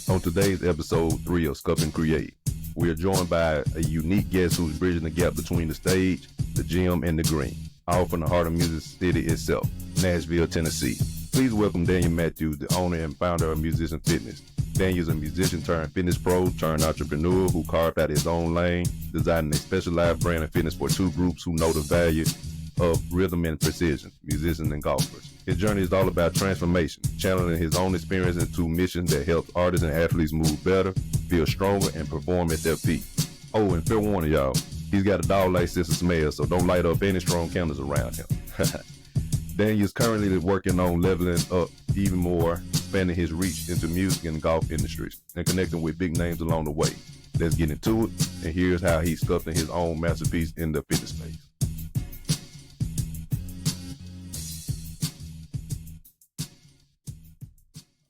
On today's episode 3 of Sculpt N Create, we are joined by a unique guest who's bridging the gap between the stage, the gym, and the green, all from the heart of Music City itself, Nashville, Tennessee. Please welcome Daniel Matthews, the owner and founder of Musician Fitness. Daniel is a musician turned fitness pro turned entrepreneur who carved out his own lane, designing a specialized brand of fitness for two groups who know the value of rhythm and precision, musicians and golfers. His journey is all about transformation, channeling his own experience into missions that help artists and athletes move better, feel stronger, and perform at their peak. Oh, and fair warning, y'all, he's got a dog-like sense of smell, so don't light up any strong candles around him. Daniel's currently working on leveling up even more, expanding his reach into music and golf industries, and connecting with big names along the way. Let's get into it, and here's how he's sculpting his own masterpiece in the fitness space.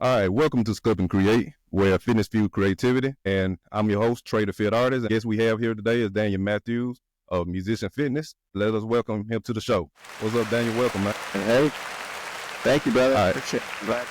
All right, welcome to Sculpt N Create, where fitness fuels creativity, and I'm your host, Trea Da Fit Artist. The guest we have here today is Daniel Matthews of Musician Fitness. Let us welcome him to the show. What's up, Daniel? Welcome, man. Hey, thank you, brother. All right. Appreciate it.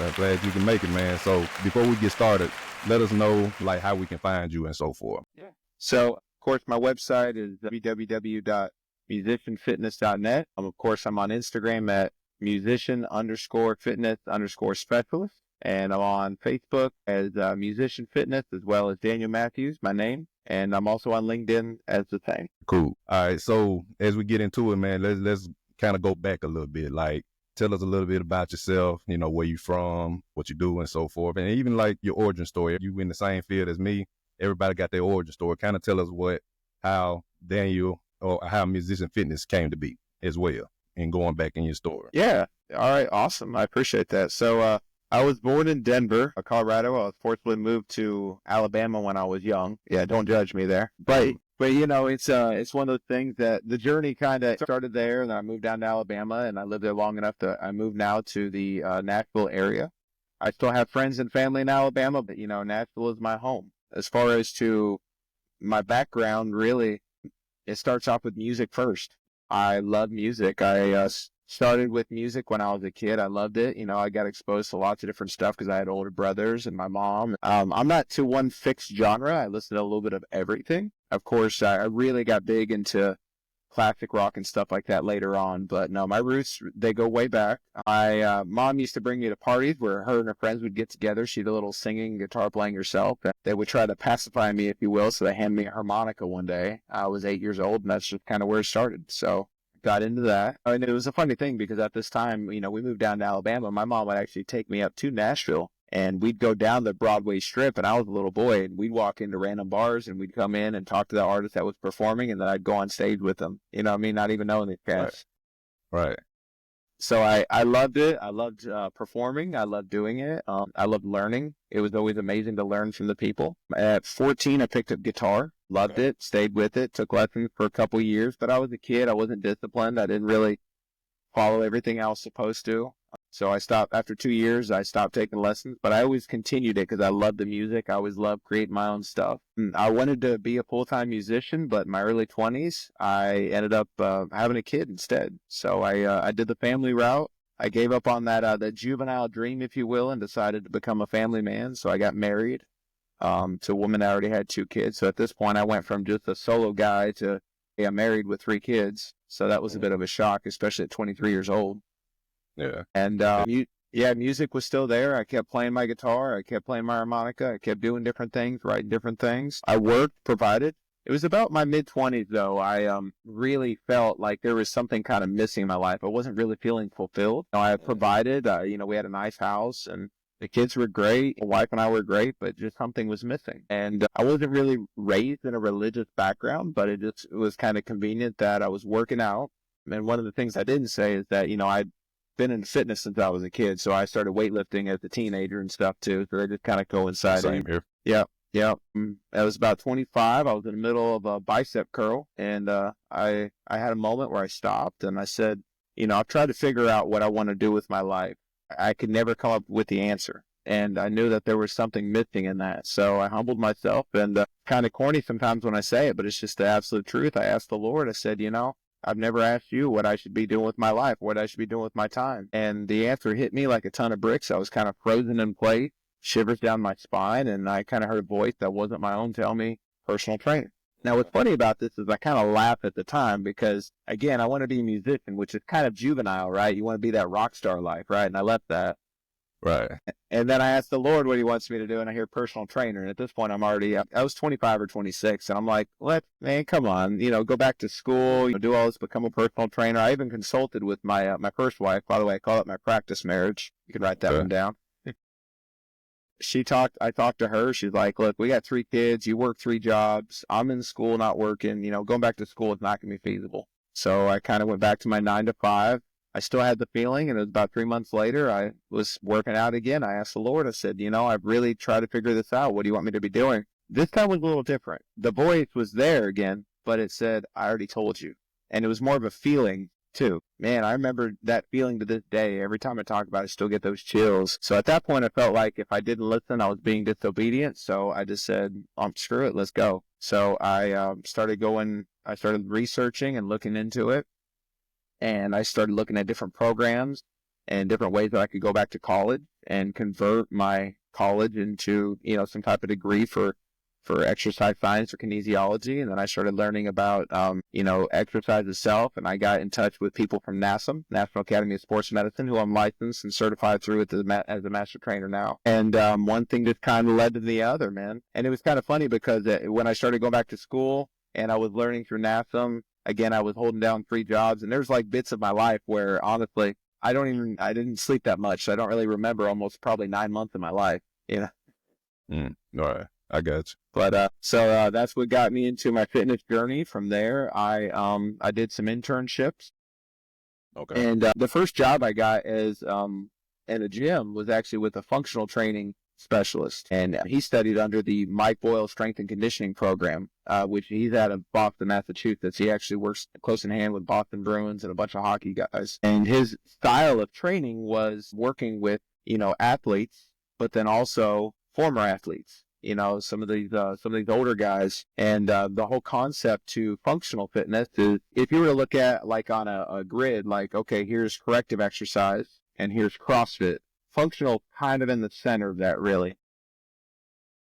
I'm glad you can make it, man. So before we get started, let us know like how we can find you and so forth. Yeah. So, of course, my website is www.musicianfitness.net. Of course, I'm on Instagram at musician_fitness_specialist. And I'm on Facebook as Musician Fitness, as well as Daniel Matthews, my name. And I'm also on LinkedIn as the same. Cool. All right. So as we get into it, man, let's kind of go back a little bit. Like, tell us a little bit about yourself, you know, where you from, what you do and so forth. And even like your origin story. You in the same field as me. Everybody got their origin story. Kind of tell us how Daniel or how Musician Fitness came to be as well, and going back in your story. Yeah. All right. Awesome. I appreciate that. So, I was born in Denver, Colorado. I was fortunately moved to Alabama when I was young. Yeah, don't judge me there. But you know, it's one of those things that the journey kind of started there, and then I moved down to Alabama, and I lived there long enough that I moved now to the Nashville area. I still have friends and family in Alabama, but you know, Nashville is my home. As far as to my background, really, it starts off with music first. I love music. I started with music when I was a kid. I loved it. You know, I got exposed to lots of different stuff because I had older brothers and my mom. I'm not to one fixed genre. I listened to a little bit of everything. Of course, I really got big into classic rock and stuff like that later on. But no, my roots, they go way back. My mom used to bring me to parties where her and her friends would get together. She did a little singing, guitar playing herself. They would try to pacify me, if you will. So they handed me a harmonica one day. I was 8 years old, and that's just kind of where it started. So got into that. And it was a funny thing because at this time, you know, we moved down to Alabama. My mom would actually take me up to Nashville, and we'd go down the Broadway Strip, and I was a little boy, and we'd walk into random bars, and we'd come in and talk to the artist that was performing, and then I'd go on stage with them. You know what I mean? Not even knowing these guys. Right. So I loved it. I loved performing. I loved doing it. I loved learning. It was always amazing to learn from the people. At 14, I picked up guitar. Loved it, stayed with it, took lessons for a couple years, but I was a kid. I wasn't disciplined. I didn't really follow everything I was supposed to. So I stopped after 2 years. I stopped taking lessons, but I always continued it because I loved the music. I always loved creating my own stuff. I wanted to be a full-time musician, but in my early 20s, I ended up having a kid instead. So I did the family route. I gave up on that juvenile dream, if you will, and decided to become a family man. So I got married to a woman that already had 2 kids. So at this point, I went from just a solo guy to married with 3 kids. So that was a bit of a shock, especially at 23 years old. Yeah. And music was still there. I kept playing my guitar. I kept playing my harmonica. I kept doing different things, writing different things. I worked, provided. It was about my mid-20s, though. I really felt like there was something kind of missing in my life. I wasn't really feeling fulfilled. You know, I provided. We had a nice house, and the kids were great. My wife and I were great, but just something was missing. And I wasn't really raised in a religious background, but it was kind of convenient that I was working out. And one of the things I didn't say is that, you know, I'd been in fitness since I was a kid, so I started weightlifting as a teenager and stuff too. So they just kind of coincided. Same here. Yeah. I was about 25. I was in the middle of a bicep curl, and I had a moment where I stopped and I said, you know, I've tried to figure out what I want to do with my life. I could never come up with the answer, and I knew that there was something missing in that. So I humbled myself, and kind of corny sometimes when I say it, but it's just the absolute truth. I asked the Lord. I said, you know, I've never asked you what I should be doing with my life, what I should be doing with my time. And the answer hit me like a ton of bricks. I was kind of frozen in place, shivers down my spine, and I kind of heard a voice that wasn't my own tell me, personal trainer. Now, what's funny about this is I kind of laugh at the time because, again, I want to be a musician, which is kind of juvenile, right? You want to be that rock star life, right? And I left that. Right. And then I asked the Lord what he wants me to do, and I hear personal trainer. And at this point, I was 25 or 26, and I'm like, man, come on, go back to school, do all this, become a personal trainer. I even consulted with my first wife. By the way, I call it my practice marriage. You can write that one down. I talked to her. She's like, look, we got 3 kids. You work 3 jobs. I'm in school, not working. Going back to school is not going to be feasible. So I kind of went back to my 9 to 5. I still had the feeling, and it was about 3 months later, I was working out again. I asked the Lord, I said, I've really tried to figure this out. What do you want me to be doing? This time was a little different. The voice was there again, but it said, I already told you. And it was more of a feeling too. Man, I remember that feeling to this day. Every time I talk about it, I still get those chills. So at that point, I felt like if I didn't listen, I was being disobedient. So I just said, screw it, let's go. So I started researching and looking into it. And I started looking at different programs and different ways that I could go back to college and convert my college into, some type of degree for exercise science or kinesiology. And then I started learning about, exercise itself. And I got in touch with people from NASM, National Academy of Sports Medicine, who I'm licensed and certified through as a master trainer now. And one thing just kind of led to the other, man. And it was kind of funny because when I started going back to school and I was learning through NASM, again, I was holding down 3 jobs. And there's like bits of my life where honestly, I didn't sleep that much. So I don't really remember almost probably 9 months of my life, All right. I got you. But so that's what got me into my fitness journey. From there, I did some internships. Okay. And the first job I got as in a gym was actually with a functional training specialist, and he studied under the Mike Boyle Strength and Conditioning Program, which he's out of Boston, Massachusetts. He actually works close in hand with Boston Bruins and a bunch of hockey guys. And his style of training was working with athletes, but then also former athletes. Some of these older guys. And the whole concept to functional fitness is, if you were to look at like on a grid, like, okay, here's corrective exercise and here's CrossFit. Functional kind of in the center of that, really.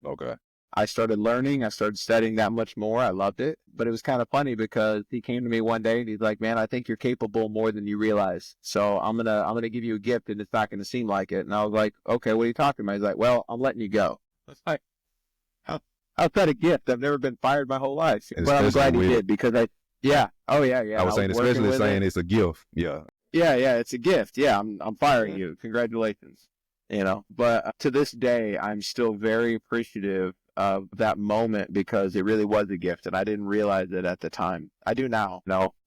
Okay. I started learning. I started studying that much more. I loved it. But it was kind of funny because he came to me one day and he's like, man, I think you're capable more than you realize. So I'm gonna give you a gift and it's not gonna seem like it. And I was like, okay, what are you talking about? He's like, well, I'm letting you go. I was like, how's that a gift? I've never been fired my whole life. But I'm glad he did because I was saying, especially saying it's a gift. Yeah. Yeah, it's a gift. Yeah, I'm firing you. Congratulations. But to this day, I'm still very appreciative of that moment because it really was a gift and I didn't realize it at the time. I do now,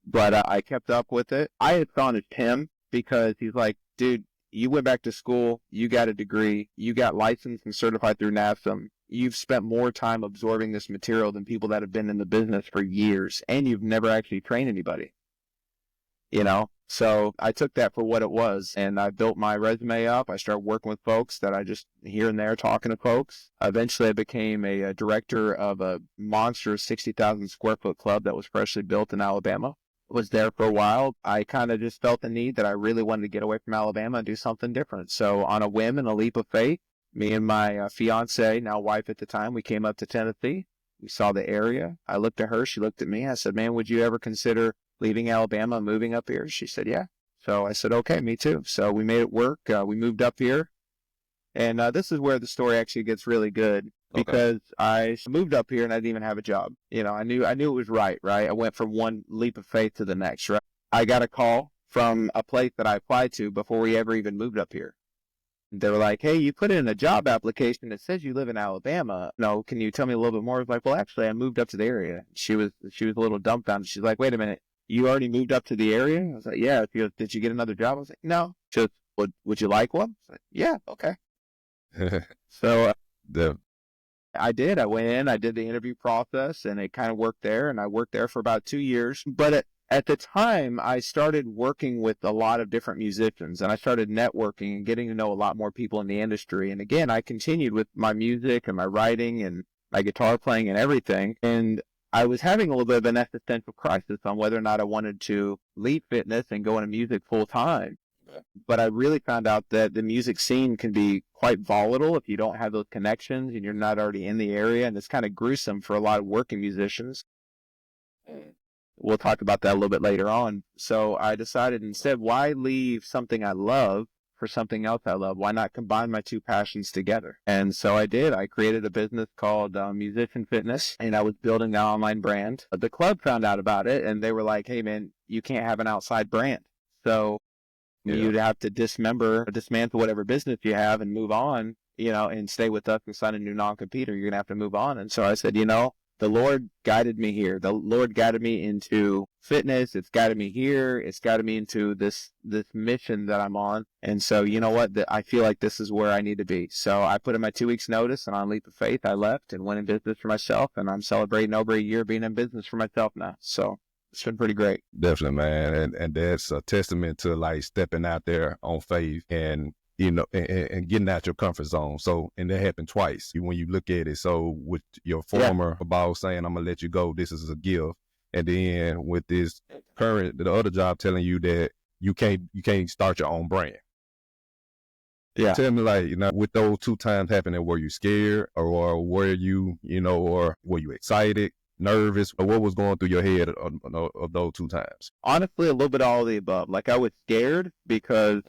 but I kept up with it. I had gone to Tim because he's like, dude, you went back to school, you got a degree, you got licensed and certified through NASM. You've spent more time absorbing this material than people that have been in the business for years, and you've never actually trained anybody. So I took that for what it was, and I built my resume up. I started working with folks that I just here and there talking to folks. Eventually, I became a director of a monster 60,000 square foot club that was freshly built in Alabama. Was there for a while. I kind of just felt the need that I really wanted to get away from Alabama and do something different. So on a whim and a leap of faith, me and my fiance, now wife at the time, we came up to Tennessee. We saw the area. I looked at her. She looked at me. I said, man, would you ever consider leaving Alabama and moving up here? She said, yeah. So I said, okay, me too. So we made it work. We moved up here. And this is where the story actually gets really good because I moved up here and I didn't even have a job. I knew it was right? I went from one leap of faith to the next, right? I got a call from a place that I applied to before we ever even moved up here. They were like, hey, you put in a job application that says you live in Alabama. No, can you tell me a little bit more? I was like, well, actually, I moved up to the area. She was a little dumbfounded. She's like, wait a minute, you already moved up to the area? I was like, yeah. She goes, did you get another job? I was like, no. She goes, would you like one? I was like, yeah, okay. So I did. I went in, I did the interview process, and it kind of worked there, and I worked there for about 2 years. But at the time, I started working with a lot of different musicians, and I started networking and getting to know a lot more people in the industry. And again, I continued with my music and my writing and my guitar playing and everything. And I was having a little bit of an existential crisis on whether or not I wanted to leave fitness and go into music full time. But I really found out that the music scene can be quite volatile if you don't have those connections and you're not already in the area. And it's kind of gruesome for a lot of working musicians. We'll talk about that a little bit later on. So I decided instead, why leave something I love for something else I love? Why not combine my two passions together? And so I did. I created a business called Musician Fitness, and I was building an online brand. The club found out about it, and they were like, hey, man, you can't have an outside brand. So you'd have to dismantle whatever business you have and move on, and stay with us and sign a new non-compete, or you're going to have to move on. And so I said, the Lord guided me here. The Lord guided me into fitness. It's guided me here. It's guided me into this mission that I'm on. And so, you know what? I feel like this is where I need to be. So I put in my 2 weeks notice, and on leap of faith, I left and went in business for myself. And I'm celebrating over a year being in business for myself now. So it's been pretty great. Definitely, man. And that's a testament to like stepping out there on faith and, and getting out your comfort zone. So, and that happened twice when you look at it. So with your former boss saying, I'm going to let you go, this is a gift. And then with the other job telling you that you can't start your own brand. Yeah. Tell me, like, with those 2 times happening, were you scared or were you, or were you excited, nervous, or what was going through your head of those 2 times? Honestly, a little bit of all of the above. Like, I was scared because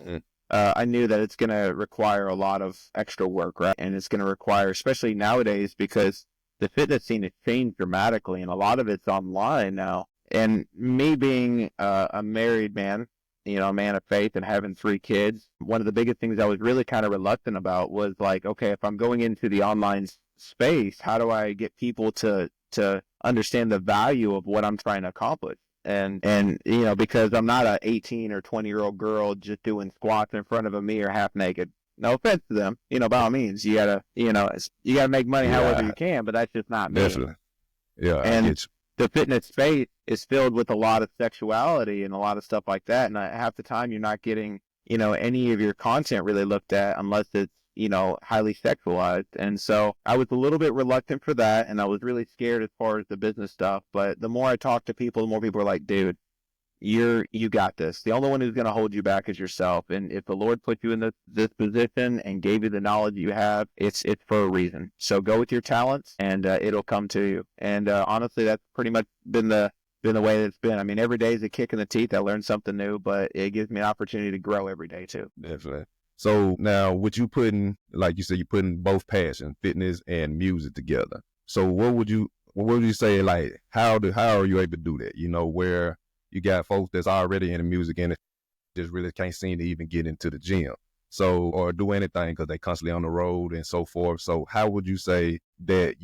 I knew that it's going to require a lot of extra work, right? And it's going to require, especially nowadays, because the fitness scene has changed dramatically, and a lot of it's online now. And me being a married man, a man of faith and having 3 kids, one of the biggest things I was really kind of reluctant about was like, okay, if I'm going into the online space, how do I get people to understand the value of what I'm trying to accomplish? And because I'm not a 18 or 20-year-old girl just doing squats in front of a mirror half naked. No offense to them, by all means, you gotta make money however you can, but that's just not me. Definitely. Yeah. And the fitness space is filled with a lot of sexuality and a lot of stuff like that. And half the time you're not getting, any of your content really looked at unless it's, highly sexualized. And so I was a little bit reluctant for that. And I was really scared as far as the business stuff. But the more I talk to people, the more people are like, dude, you got this. The only one who's going to hold you back is yourself. And if the Lord put you in this position and gave you the knowledge you have, it's for a reason. So go with your talents and it'll come to you. And honestly, that's pretty much been the way that it's been. I mean, every day is a kick in the teeth. I learn something new, but it gives me an opportunity to grow every day too. Definitely. So now with you putting, like you said, you putting both passion, fitness and music together. So what would you say, like, how are you able to do that? Where you got folks that's already in the music and it just really can't seem to even get into the gym. So, or do anything because they constantly on the road and so forth. So how would you say that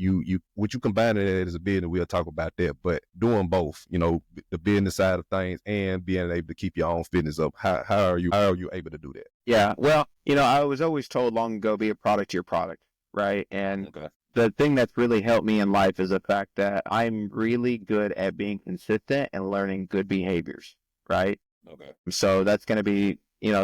would you combine it as a business? We'll talk about that, but doing both, the business side of things and being able to keep your own fitness up. How are you able to do that? Yeah. Well, I was always told long ago, be a product to your product. Right. And the thing that's really helped me in life is the fact that I'm really good at being consistent and learning good behaviors. Right. Okay. So that's going to be,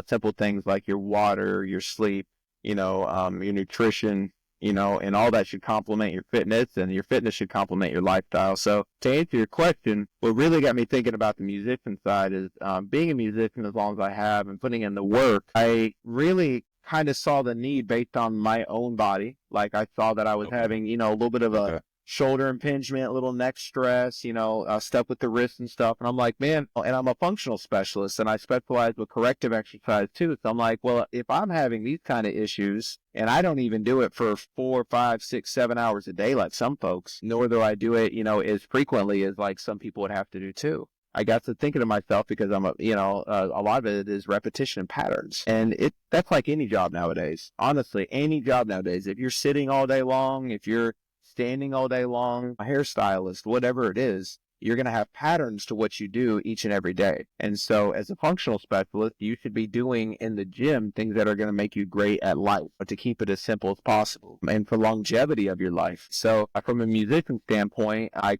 simple things like your water, your sleep, your nutrition, and all that should complement your fitness, and your fitness should complement your lifestyle. So to answer your question, what really got me thinking about the musician side is being a musician as long as I have and putting in the work, I really kind of saw the need based on my own body. Like I saw that I was having, a little bit of a shoulder impingement, a little neck stress, stuff with the wrist and stuff. And I'm like, man, and I'm a functional specialist and I specialize with corrective exercise too. So I'm like, well, if I'm having these kind of issues and I don't even do it for 4, 5, 6, 7 hours a day like some folks, nor do I do it, as frequently as like some people would have to do too. I got to thinking to myself because a lot of it is repetition and patterns. And that's like any job nowadays. Honestly, any job nowadays. If you're sitting all day long, if you're standing all day long, a hairstylist, whatever it is, you're going to have patterns to what you do each and every day. And so as a functional specialist, you should be doing in the gym things that are going to make you great at life, but to keep it as simple as possible and for longevity of your life. So from a musician standpoint, I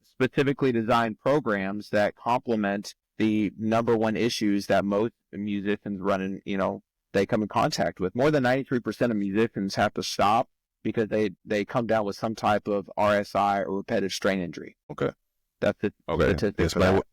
specifically design programs that complement the number one issues that most musicians run in, they come in contact with. More than 93% of musicians have to stop because they come down with some type of RSI or repetitive strain injury. Okay. That's it. Okay. Explain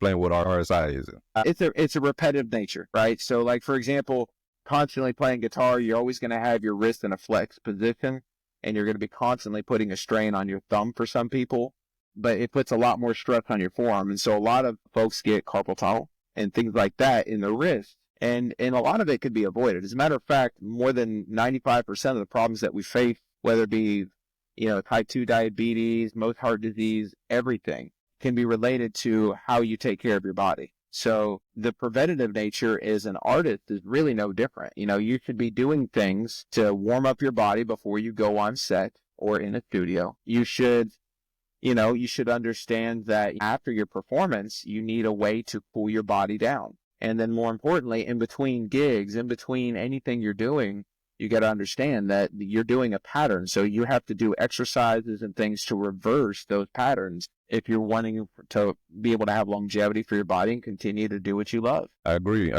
Explain what RSI is. It's a repetitive nature, right? So like, for example, constantly playing guitar, you're always going to have your wrist in a flex position, and you're going to be constantly putting a strain on your thumb for some people, but it puts a lot more stress on your forearm. And so a lot of folks get carpal tunnel and things like that in the wrist. And a lot of it could be avoided. As a matter of fact, more than 95% of the problems that we face, whether it be, type 2 diabetes, most heart disease, everything can be related to how you take care of your body. So the preventative nature as an artist is really no different. You should be doing things to warm up your body before you go on set or in a studio. You should understand that after your performance, you need a way to cool your body down. And then more importantly, in between gigs, in between anything you're doing, you got to understand that you're doing a pattern. So you have to do exercises and things to reverse those patterns if you're wanting to be able to have longevity for your body and continue to do what you love. I agree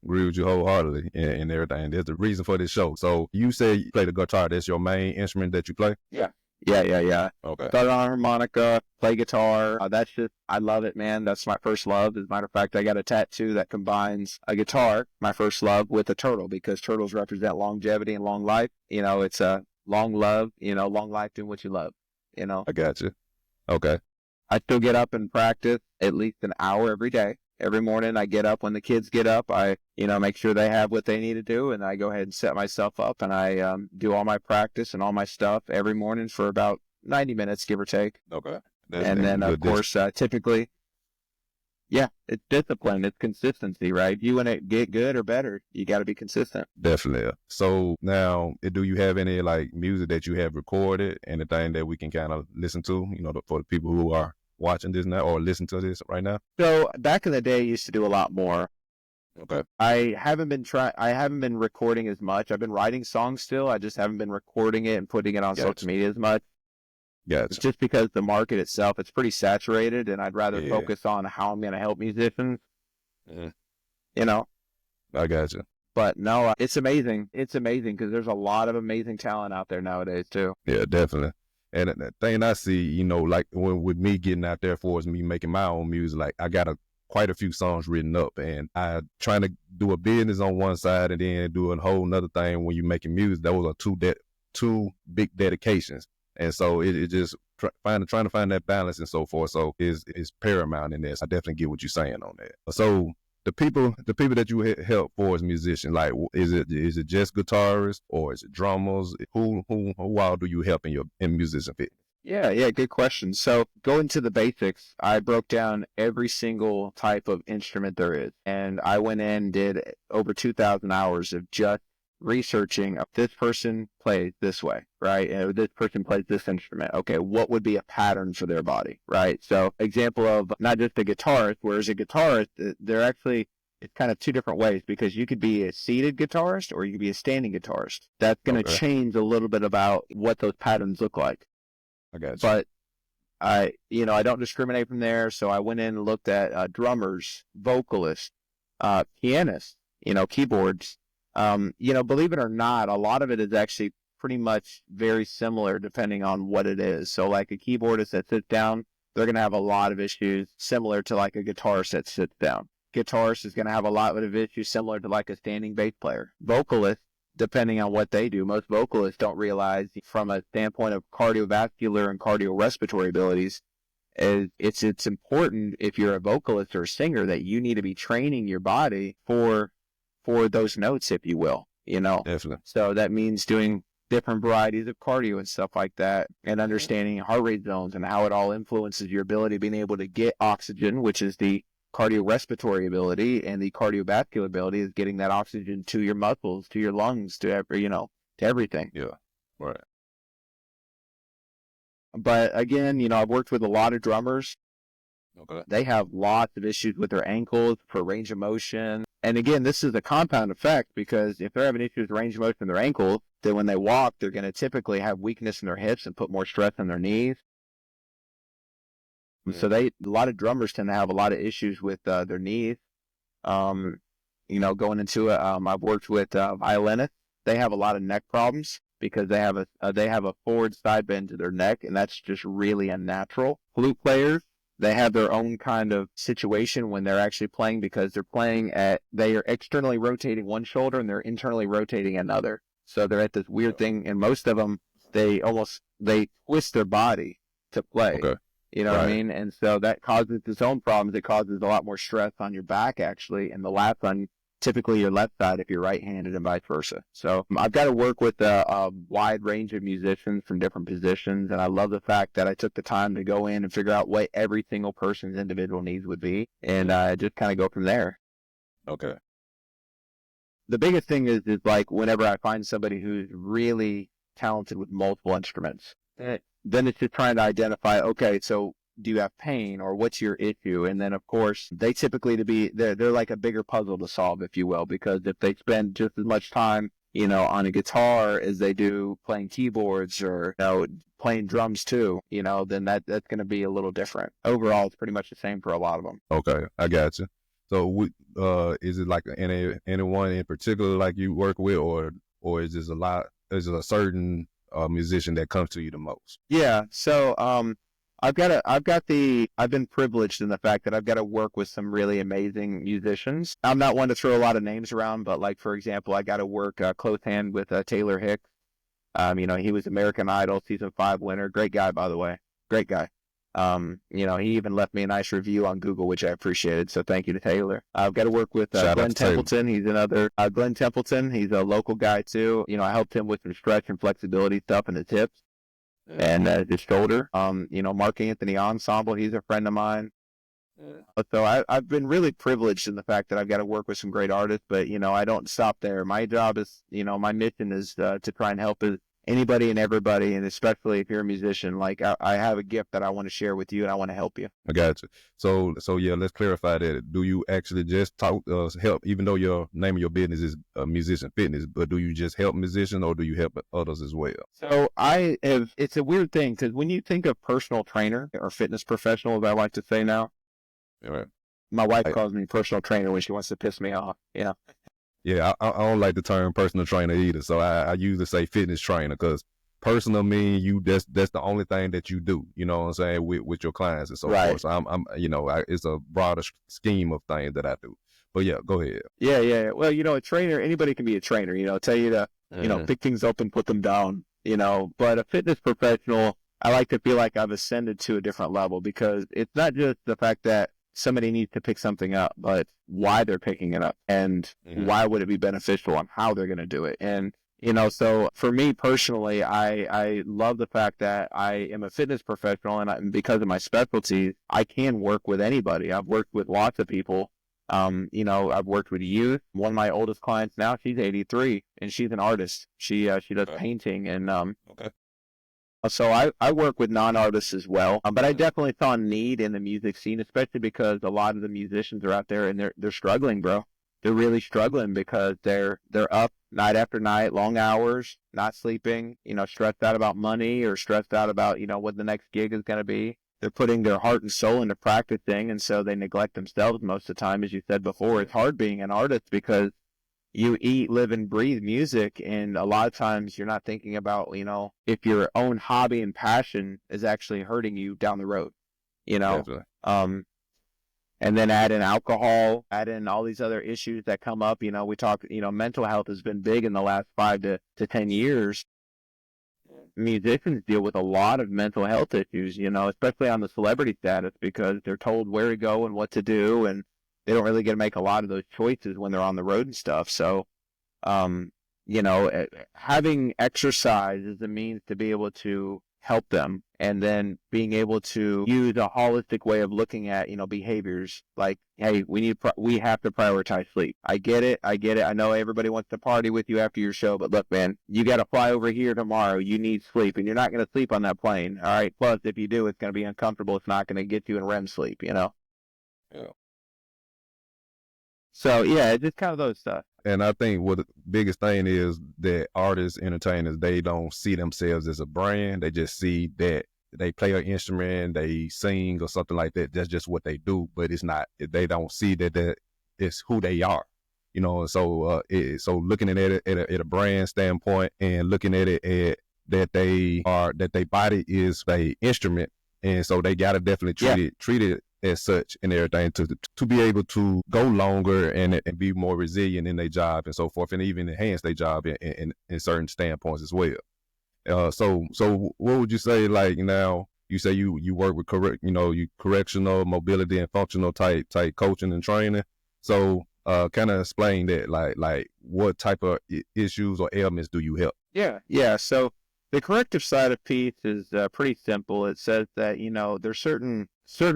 with you wholeheartedly and everything. There's a reason for this show. So you say you play the guitar. That's your main instrument that you play? Yeah. Okay. Started on harmonica, play guitar. I love it, man. That's my first love. As a matter of fact, I got a tattoo that combines a guitar, my first love, with a turtle, because turtles represent longevity and long life. It's a long love, long life doing what you love, I got you. Okay. I still get up and practice at least an hour every day. Every morning I get up when the kids get up, I, make sure they have what they need to do, and I go ahead and set myself up, and I do all my practice and all my stuff every morning for about 90 minutes, give or take. Okay. And then, of course, typically, it's discipline, it's consistency, right? You want to get good or better, you got to be consistent. Definitely. So now, do you have any music that you have recorded, anything that we can kind of listen to, for the people who are watching this now or listen to this right now? So back in the day, I used to do a lot more. Okay. I haven't been recording as much. I've been writing songs still. I just haven't been recording it and putting it on social media as much. Gotcha. It's just because the market itself, it's pretty saturated, and I'd rather focus on how I'm going to help musicians. I gotcha. But no, it's amazing. It's amazing because there's a lot of amazing talent out there nowadays too. Yeah, definitely. And the thing I see, with me getting out there for is me making my own music, I got quite a few songs written up, and I trying to do a business on one side and then do a whole nother thing when you're making music. Those are two big dedications. And so it just trying to find that balance and so forth. So is paramount in this. I definitely get what you're saying on that. So the people that you help for as musicians, is it just guitarists or is it drummers? Who all do you help in musician fit? Yeah, good question. So going to the basics, I broke down every single type of instrument there is, and I went in and did over 2,000 hours of just researching. This person plays this way, right? And this person plays this instrument. Okay, what would be a pattern for their body, right? So example of not just a guitarist, whereas a guitarist, it's kind of two different ways, because you could be a seated guitarist or you could be a standing guitarist. That's going to change a little bit about what those patterns look like. I got you. But I don't discriminate from there. So I went in and looked at drummers, vocalists, pianists, keyboards. Believe it or not, a lot of it is actually pretty much very similar depending on what it is. So like a keyboardist that sits down, they're going to have a lot of issues similar to like a guitarist that sits down. Guitarist is going to have a lot of issues similar to like a standing bass player. Vocalist, depending on what they do, most vocalists don't realize from a standpoint of cardiovascular and cardiorespiratory abilities, it's important if you're a vocalist or a singer that you need to be training your body for those notes, if you will, Definitely. So that means doing different varieties of cardio and stuff like that, and understanding heart rate zones and how it all influences your ability, being able to get oxygen, which is the cardiorespiratory ability, and the cardiovascular ability is getting that oxygen to your muscles, to your lungs, to everything. Yeah, right. But again, I've worked with a lot of drummers. Okay. They have lots of issues with their ankles for range of motion. And again, this is a compound effect, because if they're having issues with range of motion in their ankles, then when they walk, they're going to typically have weakness in their hips and put more stress on their knees. Yeah. So a lot of drummers tend to have a lot of issues with their knees. Going into it, I've worked with violinists. They have a lot of neck problems because they have a forward side bend to their neck, and that's just really unnatural. Flute players, they have their own kind of situation when they're actually playing, because they are externally rotating one shoulder and they're internally rotating another. So they're at this weird thing, and most of them, they twist their body to play. Okay. You know what I mean? And so that causes its own problems. It causes a lot more stress on your back, actually, and the lats on typically your left side if you're right-handed, and vice versa. So I've got to work with a wide range of musicians from different positions, and I love the fact that I took the time to go in and figure out what every single person's individual needs would be, and just kind of go from there. Okay. The biggest thing is like whenever I find somebody who's really talented with multiple instruments, then it's just trying to identify, okay, so do you have pain, or what's your issue? And then, of course, they typically they're like a bigger puzzle to solve, if you will, because if they spend just as much time, on a guitar as they do playing keyboards or, playing drums too, then that's going to be a little different. Overall, it's pretty much the same for a lot of them. Okay, I got you. So, is it like anyone in particular like you work with, or is this is it a certain musician that comes to you the most? Yeah. So, I've been privileged in the fact that I've got to work with some really amazing musicians. I'm not one to throw a lot of names around, but like, for example, I got to work close hand with Taylor Hicks. He was American Idol season 5 winner. Great guy, by the way. Great guy. He even left me a nice review on Google, which I appreciated. So thank you to Taylor. I've got to work with Glenn Templeton. He's another Glenn Templeton. He's a local guy too. I helped him with some stretch and flexibility stuff in his hips and his shoulder. Mark Anthony Ensemble. He's a friend of mine. So I've been really privileged in the fact that I've got to work with some great artists, but I don't stop there. My job is, my mission is to try and help anybody and everybody, and especially if you're a musician. Like I have a gift that I want to share with you, and I want to help you. I got you. So yeah, let's clarify that. Do you actually just help, even though your name of your business is Musician Fitness, but do you just help musicians, or do you help others as well? So it's a weird thing, because when you think of personal trainer or fitness professional, as I like to say now, right. My wife calls me personal trainer when she wants to piss me off. Yeah. Yeah, I don't like the term personal trainer either. So I usually say fitness trainer, because personal mean that's the only thing that you do. You know what I'm saying, with your clients and so forth. So it's a broader scheme of things that I do. But yeah, go ahead. Yeah. Well, a trainer, anybody can be a trainer. Tell you to pick things up and put them down. But a fitness professional, I like to feel like I've ascended to a different level, because it's not just the fact that somebody needs to pick something up, but why they're picking it up, and why would it be beneficial, and how they're going to do it. And, so for me personally, I love the fact that I am a fitness professional, and because of my specialties, I can work with anybody. I've worked with lots of people. I've worked with youth. One of my oldest clients now, she's 83, and she's an artist. She does painting, and, okay. So I work with non-artists as well, but I definitely saw a need in the music scene, especially because a lot of the musicians are out there and they're struggling, bro. They're really struggling because they're up night after night, long hours, not sleeping, stressed out about money, or stressed out about, what the next gig is going to be. They're putting their heart and soul into practicing, and so they neglect themselves most of the time. As you said before, it's hard being an artist because you eat, live, and breathe music, and a lot of times you're not thinking about, if your own hobby and passion is actually hurting you down the road, Definitely. And then add in alcohol, add in all these other issues that come up. We talk, mental health has been big in the last 5 to 10 years. Musicians deal with a lot of mental health issues, especially on the celebrity status, because they're told where to go and what to do, and they don't really get to make a lot of those choices when they're on the road and stuff. So, having exercise is a means to be able to help them, and then being able to use a holistic way of looking at, behaviors. Like, hey, we have to prioritize sleep. I get it. I know everybody wants to party with you after your show, but look, man, you got to fly over here tomorrow. You need sleep, and you're not going to sleep on that plane. All right. Plus, if you do, it's going to be uncomfortable. It's not going to get you in REM sleep, Yeah. So, yeah, it's just kind of those stuff. And I think what the biggest thing is that artists, entertainers, they don't see themselves as a brand. They just see that they play an instrument, they sing or something like that. That's just what they do, but it's not. They don't see that it's who they are. So looking at it at a brand standpoint, and looking at it at that their body is a instrument, And so they got to definitely treat it as such and everything to be able to go longer and be more resilient in their job and so forth, and even enhance their job in certain standpoints as well. So what would you say, like, now you say you work with correctional, mobility, and functional type coaching and training. So kind of explain that, like what type of issues or ailments do you help? Yeah. So the corrective side of piece is pretty simple. It says that, there's certain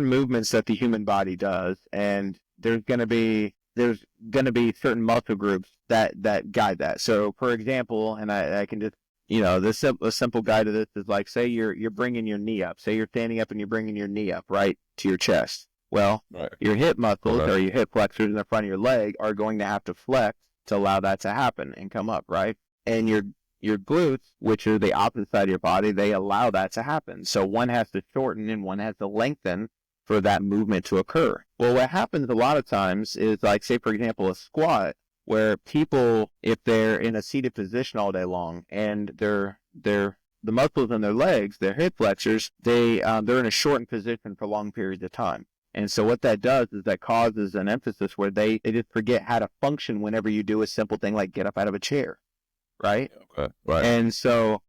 movements that the human body does, and there's going to be certain muscle groups that guide that. So, for example, and I can just, a simple guide to this is like, say you're bringing your knee up. Say you're standing up and you're bringing your knee up right to your chest. Well, your hip muscles or your hip flexors in the front of your leg are going to have to flex to allow that to happen and come up, right? And your glutes, which are the opposite side of your body, they allow that to happen. So one has to shorten and one has to lengthen for that movement to occur. Well, what happens a lot of times is, like, say, for example, a squat, where people, if they're in a seated position all day long and the muscles in their legs, their hip flexors, they're in a shortened position for long periods of time. And so what that does is that causes an emphasis where they just forget how to function whenever you do a simple thing like get up out of a chair. Right? Okay. Right. And so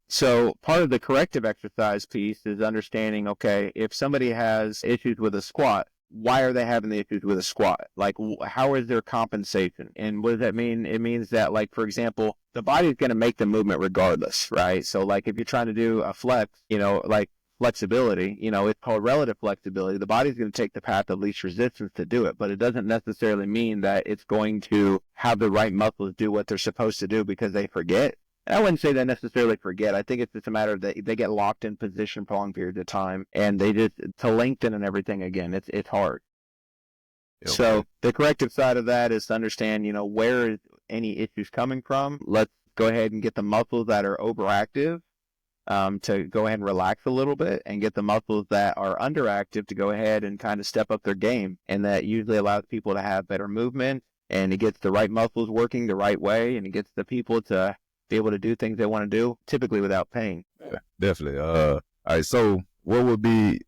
part of the corrective exercise piece is understanding, okay, if somebody has issues with a squat, why are they having the issues with a squat? Like, how is their compensation? And what does that mean? It means that, like, for example, the body is going to make the movement regardless, right? So, like, if you're trying to do a flex, like flexibility, it's called relative flexibility. The body's going to take the path of least resistance to do it, but it doesn't necessarily mean that it's going to have the right muscles do what they're supposed to do because they forget. And I wouldn't say they necessarily forget. I think it's just a matter of that they get locked in position for long periods of time, and they just, to lengthen and everything again, it's hard. Okay. So the corrective side of that is to understand, where is any issues coming from. Let's go ahead and get the muscles that are overactive to go ahead and relax a little bit, and get the muscles that are underactive to go ahead and kind of step up their game. And that usually allows people to have better movement, and it gets the right muscles working the right way, and it gets the people to be able to do things they want to do, typically without pain. Yeah, definitely. All right, so what would be,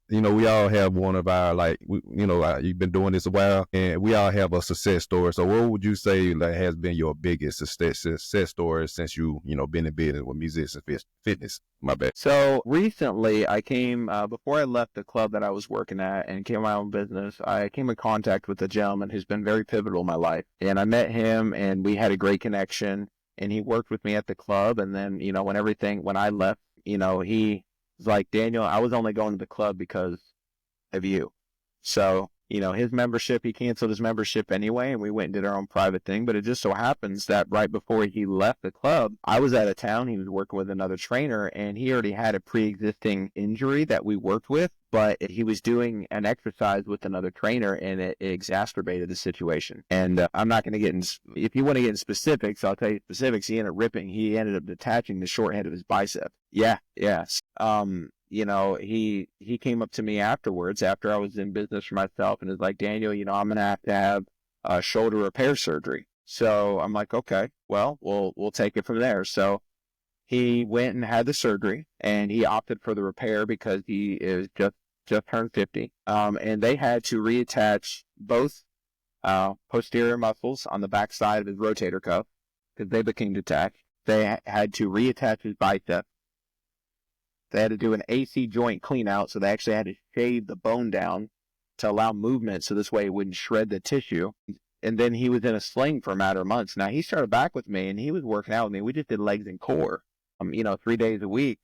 we all have one of our, like, you've been doing this a while, and we all have a success story. So what would you say that has been your biggest success story since been in business with musicians fitness? My bad. So recently I came, before I left the club that I was working at and came my own business, I came in contact with a gentleman who's been very pivotal in my life. And I met him and we had a great connection, and he worked with me at the club. And then, when I left, he was like, Daniel, I was only going to the club because of you. So, his membership, he canceled his membership anyway, and we went and did our own private thing. But it just so happens that right before he left the club, I was out of town. He was working with another trainer, and he already had a pre-existing injury that we worked with, but he was doing an exercise with another trainer, and it exacerbated the situation. And I'm not going to get in, if you want to get in specifics, I'll tell you specifics. He ended up detaching the short head of his bicep. Yes. He came up to me afterwards, after I was in business for myself, and was like, Daniel, I'm going to have a shoulder repair surgery. So I'm like, okay, well, we'll take it from there. So he went and had the surgery, and he opted for the repair because he is just turned 50. And they had to reattach both posterior muscles on the back side of his rotator cuff because they became detached. They had to reattach his bicep. They had to do an AC joint clean out, so they actually had to shave the bone down to allow movement, so this way it wouldn't shred the tissue. And then he was in a sling for a matter of months. Now, he started back with me, and he was working out with me. We just did legs and core, 3 days a week,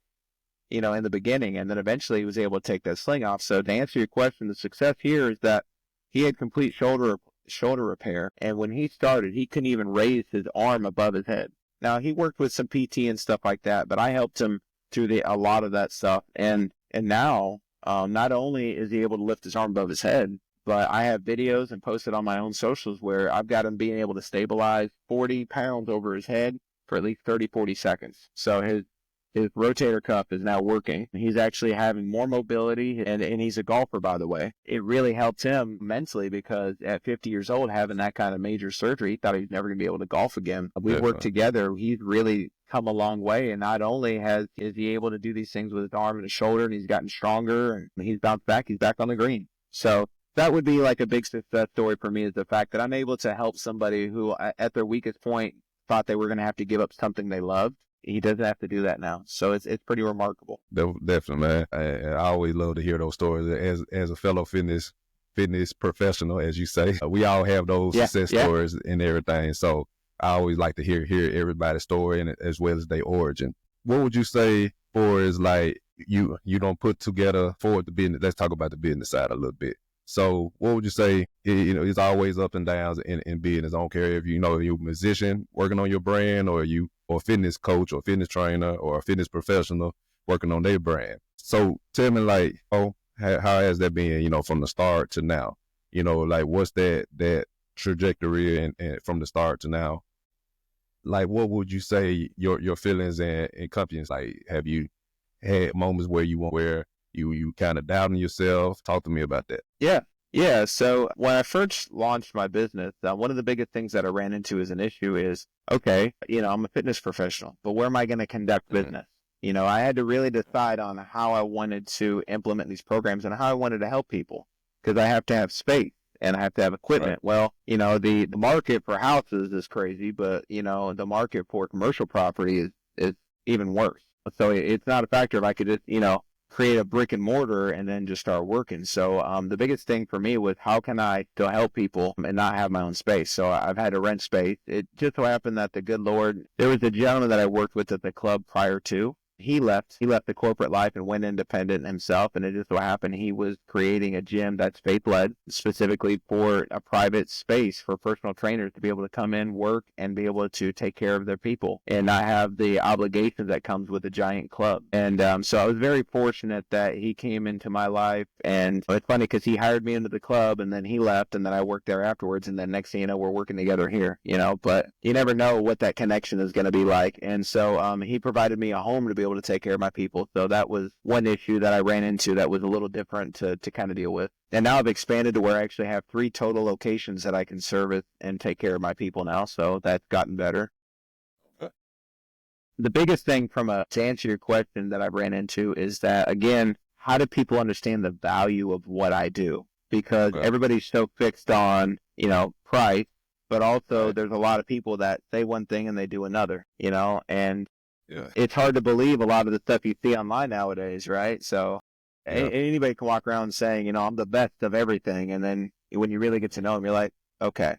in the beginning. And then eventually he was able to take that sling off. So to answer your question, the success here is that he had complete shoulder repair. And when he started, he couldn't even raise his arm above his head. Now, he worked with some PT and stuff like that, but I helped him through a lot of that stuff. And now, not only is he able to lift his arm above his head, but I have videos and posted on my own socials where I've got him being able to stabilize 40 pounds over his head for at least 30, 40 seconds. So his rotator cuff is now working. He's actually having more mobility, and he's a golfer, by the way. It really helped him mentally because at 50 years old, having that kind of major surgery, he thought he was never going to be able to golf again. We worked together. He's really come a long way. And not only is he able to do these things with his arm and his shoulder, and he's gotten stronger, and he's bounced back, he's back on the green. So that would be like a big success story for me, is the fact that I'm able to help somebody who at their weakest point thought they were going to have to give up something they loved. He doesn't have to do that now. So it's pretty remarkable. Definitely, man. I always love to hear those stories as a fellow fitness professional, as you say. We all have those success stories and everything. So I always like to hear everybody's story, and as well as their origin. What would you say for is like you don't put together for the business? Let's talk about the business side a little bit. So what would you say, it's always up and downs in business. I don't care if you're a musician working on your brand, or a fitness coach or fitness trainer or a fitness professional working on their brand. So tell me, like, how has that been, from the start to now? Like, what's that trajectory and from the start to now? Like, what would you say your feelings and companies, like, have you had moments where you kind of doubting yourself? Talk to me about that. Yeah. So when I first launched my business, one of the biggest things that I ran into as an issue is, okay, I'm a fitness professional, but where am I going to conduct business? I had to really decide on how I wanted to implement these programs and how I wanted to help people, because I have to have space and I have to have equipment. Right. Well, the market for houses is crazy, but, the market for commercial property is even worse. So it's not a factor if I could just, create a brick and mortar and then just start working. So the biggest thing for me was, how can I still help people and not have my own space? So I've had to rent space. It just so happened that the good Lord, there was a gentleman that I worked with at the club prior to. He left the corporate life and went independent himself, and it just so happened he was creating a gym that's faith-led, specifically for a private space for personal trainers to be able to come in, work, and be able to take care of their people and not have the obligations that comes with a giant club. And so I was very fortunate that he came into my life, and it's funny because he hired me into the club, and then he left, and then I worked there afterwards, and then next thing you know, we're working together here, but you never know what that connection is going to be like. And so he provided me a home to be able to take care of my people. So that was one issue that I ran into that was a little different to kind of deal with. And now I've expanded to where I actually have 3 total locations that I can service and take care of my people now. So that's gotten better. Okay. The biggest thing to answer your question that I've ran into is that, again, how do people understand the value of what I do? Because everybody's so fixed on, price, but also there's a lot of people that say one thing and they do another, and it's hard to believe a lot of the stuff you see online nowadays, right? So anybody can walk around saying, I'm the best of everything. And then when you really get to know them, you're like, okay.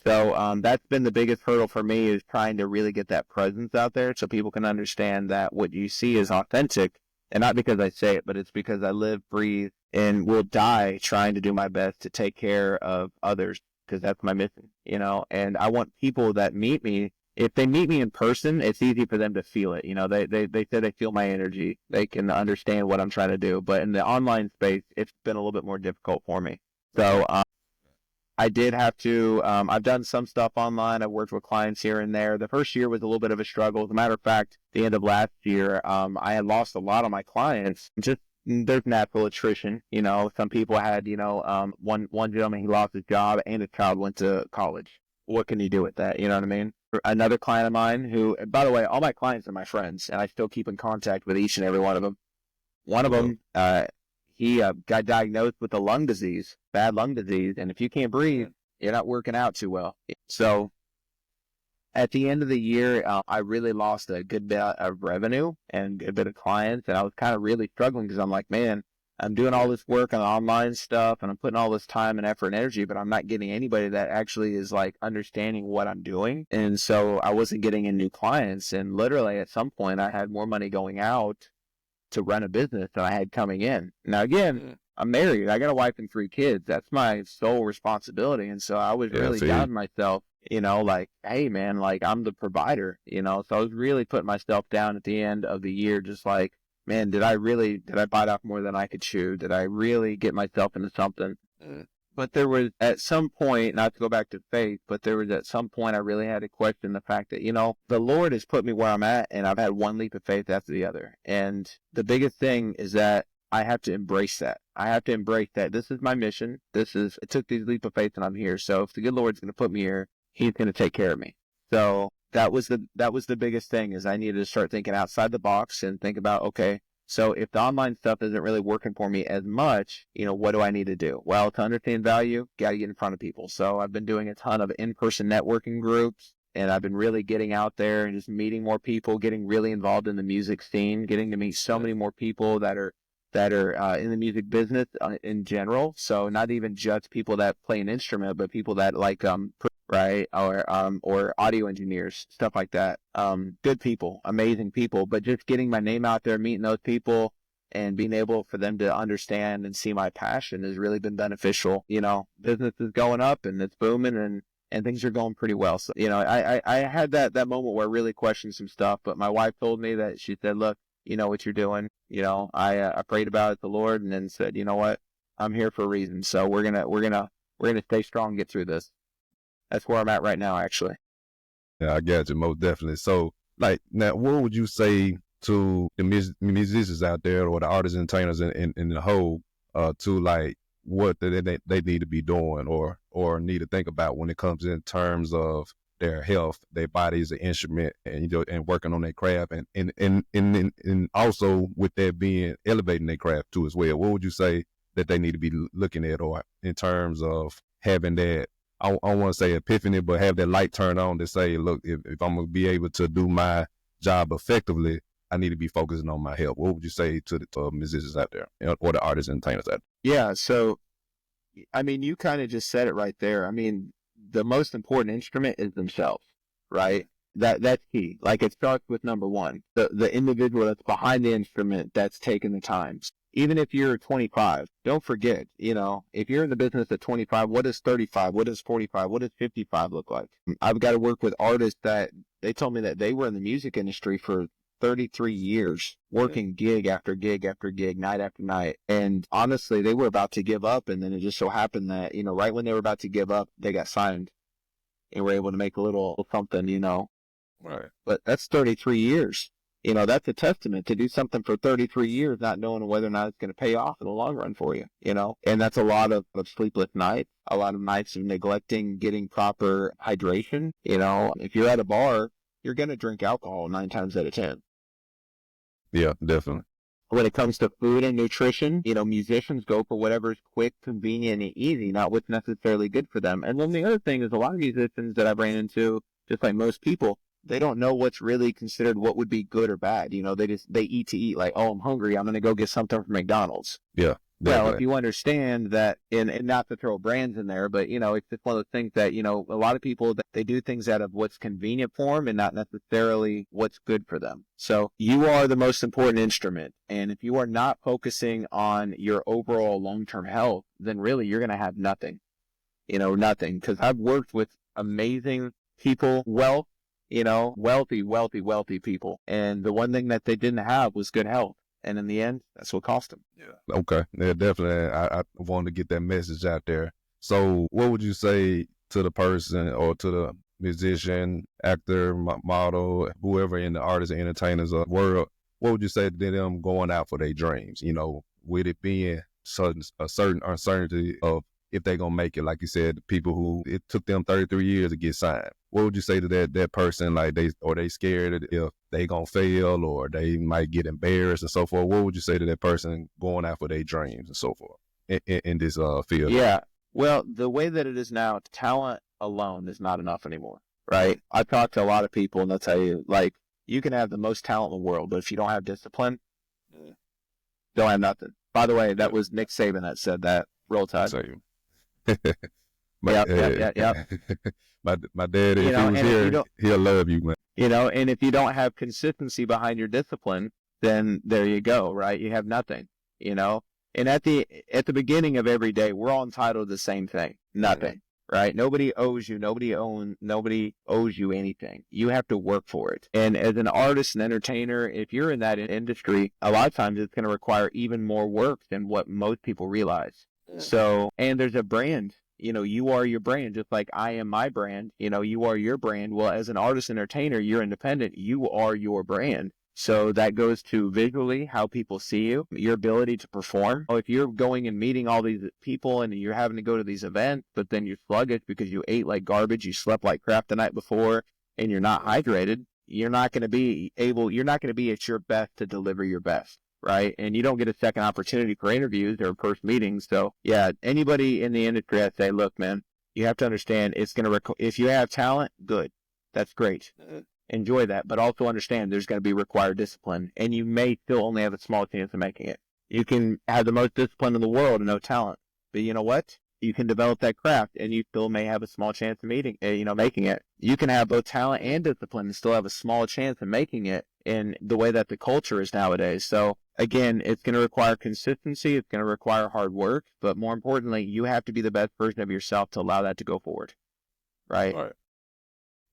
So that's been the biggest hurdle for me, is trying to really get that presence out there so people can understand that what you see is authentic. And not because I say it, but it's because I live, breathe, and will die trying to do my best to take care of others, because that's my mission, and I want people that meet me, if they meet me in person, it's easy for them to feel it. They say they feel my energy. They can understand what I'm trying to do. But in the online space, it's been a little bit more difficult for me. So I did have to, I've done some stuff online. I've worked with clients here and there. The first year was a little bit of a struggle. As a matter of fact, the end of last year, I had lost a lot of my clients. Just there's natural attrition. Some people had, one gentleman, he lost his job and his child went to college. What can you do with that? You know what I mean? Another client of mine who, by the way, all my clients are my friends, and I still keep in contact with each and every one of them. One of them, he got diagnosed with a lung disease, bad lung disease, and if you can't breathe, you're not working out too well. So at the end of the year, I really lost a good bit of revenue and a bit of clients, and I was kind of really struggling because I'm like, man, I'm doing all this work on online stuff and I'm putting all this time and effort and energy, but I'm not getting anybody that actually is like understanding what I'm doing. And so I wasn't getting in new clients. And literally at some point I had more money going out to run a business than I had coming in. Now, again, I'm married. I got a wife and 3 kids. That's my sole responsibility. And so I was really down on myself, like, hey man, like I'm the provider, so I was really putting myself down at the end of the year, just like, man, did I bite off more than I could chew? Did I really get myself into something? But there was at some point, not to go back to faith, but there was at some point I really had to question the fact that, the Lord has put me where I'm at, and I've had one leap of faith after the other. And the biggest thing is that I have to embrace that. I have to embrace that. This is my mission. It took these leap of faith and I'm here. So if the good Lord's going to put me here, He's going to take care of me. So that was the biggest thing, is I needed to start thinking outside the box and think about, okay, so if the online stuff isn't really working for me as much, what do I need to do? Well, to understand value, got to get in front of people. So I've been doing a ton of in-person networking groups, and I've been really getting out there and just meeting more people, getting really involved in the music scene, getting to meet so many more people that are in the music business in general. So not even just people that play an instrument, but people that like right, or audio engineers, stuff like that. Good people, amazing people, but just getting my name out there, meeting those people, and being able for them to understand and see my passion has really been beneficial. Business is going up and it's booming, and things are going pretty well. So, I had that moment where I really questioned some stuff, but my wife told me that, she said, look, you know what you're doing. I prayed about it to the Lord, and then said, you know what, I'm here for a reason. So we're gonna stay strong and get through this. That's where I'm at right now, actually. Yeah, I got you, most definitely. So, like, now, what would you say to the musicians out there, or the artists and entertainers in the whole, to like what they need to be doing or need to think about when it comes in terms of their health, their body is an instrument, and and working on their craft, and also with that being elevating their craft too as well. What would you say that they need to be looking at, or in terms of having that, I don't want to say epiphany, but have that light turn on to say, look, if I'm going to be able to do my job effectively, I need to be focusing on my health. What would you say to the musicians out there, or the artists and entertainers out there? Yeah, so, you kind of just said it right there. The most important instrument is themselves, right? That's key. Like, it starts with number one, the individual that's behind the instrument that's taking the time. Even if you're 25, don't forget, if you're in the business at 25, what does 35, what does 45, what does 55 look like? I've got to work with artists that they told me that they were in the music industry for 33 years, working gig after gig after gig, night after night. And honestly, they were about to give up. And then it just so happened that, right when they were about to give up, they got signed and were able to make a little something, Right. But that's 33 years. That's a testament to do something for 33 years, not knowing whether or not it's going to pay off in the long run for you, and that's a lot of sleepless nights, a lot of nights of neglecting getting proper hydration. If you're at a bar, you're going to drink alcohol 9 times out of 10. Yeah, definitely. When it comes to food and nutrition, musicians go for whatever's quick, convenient, and easy, not what's necessarily good for them. And then the other thing is, a lot of musicians that I've ran into, just like most people, they don't know what's really considered what would be good or bad. They eat to eat, like, oh, I'm hungry, I'm going to go get something from McDonald's. Yeah. Well, Definitely. if you understand that, and not to throw brands in there, but, it's just one of those things that, a lot of people, they do things out of what's convenient for them and not necessarily what's good for them. So you are the most important instrument. And if you are not focusing on your overall long-term health, then really you're going to have nothing, nothing. Because I've worked with amazing people, wealthy people. And the one thing that they didn't have was good health. And in the end, that's what cost them. Yeah. Okay. Yeah, definitely. I wanted to get that message out there. So what would you say to the person, or to the musician, actor, model, whoever in the artists and entertainers world? What would you say to them going out for their dreams? With it being a certain uncertainty of if they're going to make it, like you said, the people who it took them 33 years to get signed. What would you say to that person? Like, they scared if they going to fail, or they might get embarrassed and so forth. What would you say to that person going out for their dreams and so forth in this field? Yeah. Well, the way that it is now, talent alone is not enough anymore, right? I've talked to a lot of people, and they'll tell you, like, you can have the most talent in the world, but if you don't have discipline, don't have nothing. By the way, that was Nick Saban that said that. Roll Tide. Yeah. My dad, if he was here, he'll love you, man. And if you don't have consistency behind your discipline, then there you go, right? You have nothing, And at the beginning of every day, we're all entitled to the same thing, nothing, right? Nobody owes you, nobody owes you anything. You have to work for it. And as an artist and entertainer, if you're in that industry, a lot of times it's going to require even more work than what most people realize. So, and there's a brand, you are your brand, just like I am my brand, you are your brand. Well, as an artist entertainer, you're independent, you are your brand. So that goes to visually how people see you, your ability to perform. If you're going and meeting all these people and you're having to go to these events, but then you're sluggish because you ate like garbage, you slept like crap the night before, and you're not hydrated, you're not going to be at your best to deliver your best, right? And you don't get a second opportunity for interviews or first meetings. So yeah, anybody in the industry, I'd say, look, man, you have to understand it's going to, if you have talent, good. That's great. Enjoy that, but also understand there's going to be required discipline, and you may still only have a small chance of making it. You can have the most discipline in the world and no talent, but you know what? You can develop that craft, and you still may have a small chance of making it. You can have both talent and discipline and still have a small chance of making it in the way that the culture is nowadays. So again, it's going to require consistency. It's going to require hard work, but more importantly, you have to be the best version of yourself to allow that to go forward, right? All right.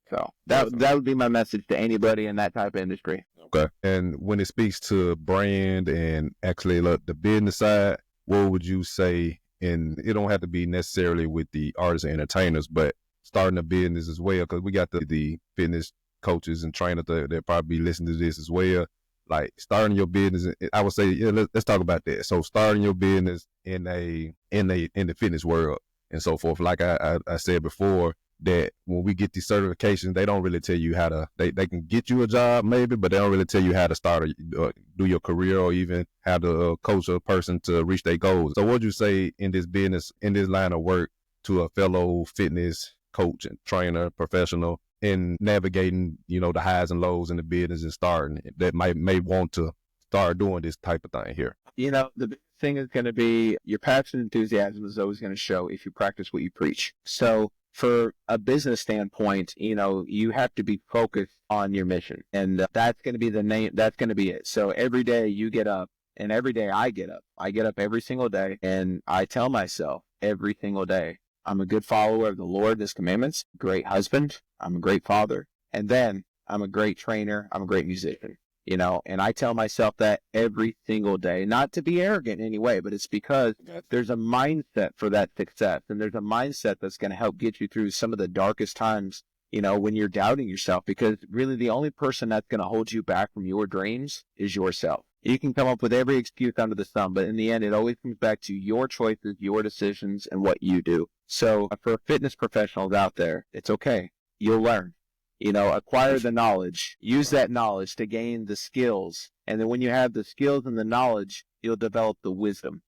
So that would be my message to anybody in that type of industry. Okay. And when it speaks to brand and actually the business side, what would you say? And it don't have to be necessarily with the artists and entertainers, but starting a business as well, because we got the fitness coaches and trainers that probably listen to this as well. Like starting your business, I would say, yeah, let's talk about that. So starting your business in the fitness world and so forth. Like I said before, that when we get these certifications, they don't really tell you how to, they can get you a job maybe, but they don't really tell you how to start do your career or even how to coach a person to reach their goals. So what would you say in this business, in this line of work, to a fellow fitness coach and trainer, professional, in navigating, the highs and lows in the business and starting, that may want to start doing this type of thing here? The big thing is going to be your passion and enthusiasm is always going to show if you practice what you preach. So for a business standpoint, you have to be focused on your mission, and that's going to be the name. That's going to be it. So every day you get up, and every day I get up every single day, and I tell myself every single day, I'm a good follower of the Lord, His commandments, great husband, I'm a great father, and then I'm a great trainer, I'm a great musician. And I tell myself that every single day, not to be arrogant in any way, but it's because there's a mindset for that success, and there's a mindset that's going to help get you through some of the darkest times, when you're doubting yourself, because really the only person that's going to hold you back from your dreams is yourself. You can come up with every excuse under the sun, but in the end, it always comes back to your choices, your decisions, and what you do. So for fitness professionals out there, it's okay. You'll learn. Acquire the knowledge, use that knowledge to gain the skills. And then when you have the skills and the knowledge, you'll develop the wisdom,